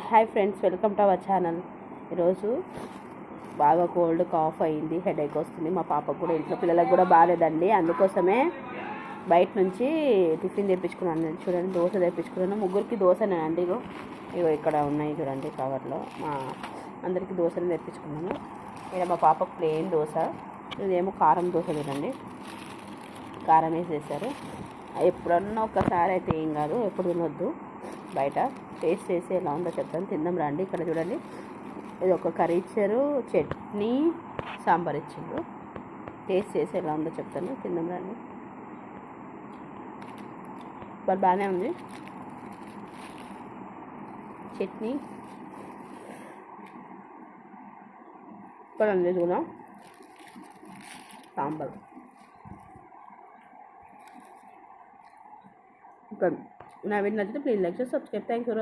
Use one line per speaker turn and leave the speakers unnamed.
Hi friends, welcome to our channel. ఈరోజు బాగా cold cough అయింది, హెడేక్ వస్తుంది. మా పాపకు కూడా, ఇంట్లో పిల్లలకు కూడా బాగాలేదండి. అందుకోసమే బయట నుంచి టిఫిన్ తెప్పించుకున్నాను. చూడండి, దోశ తెప్పించుకున్నాను. ముగ్గురికి దోశనేనండి. ఇగో ఇక్కడ ఉన్నాయి చూడండి కవర్లో. మా అందరికీ దోశలు తెప్పించుకున్నాను. ఇక్కడ మా పాపకు ప్లెయిన్ దోశ, ఇదేమో కారం దోశ. చూడండి, కారం వేసేసారు. ఎప్పుడన్నా ఒకసారి అయితే ఏం కాదు, ఎప్పుడు తినొద్దు. బయట టేస్ట్ చేసి ఎలా ఉందో చెప్తాను, తిందాం రండి. ఇక్కడ చూడండి, ఇది ఒక కర్రీ ఇచ్చారు, చట్నీ, సాంబార్ ఇచ్చారు. టేస్ట్ చేసి ఎలా ఉందో చెప్తాను, తిందాం రండి. బట్ బాగానే ఉంది. చట్నీ ఇక్కడ ఉంది కూడా, సాంబార్ ఇక్కడ. నా వీడియో నచ్చితే ప్లీజ్ లైక్ చేసి సబ్స్క్రైబ్. Thank you.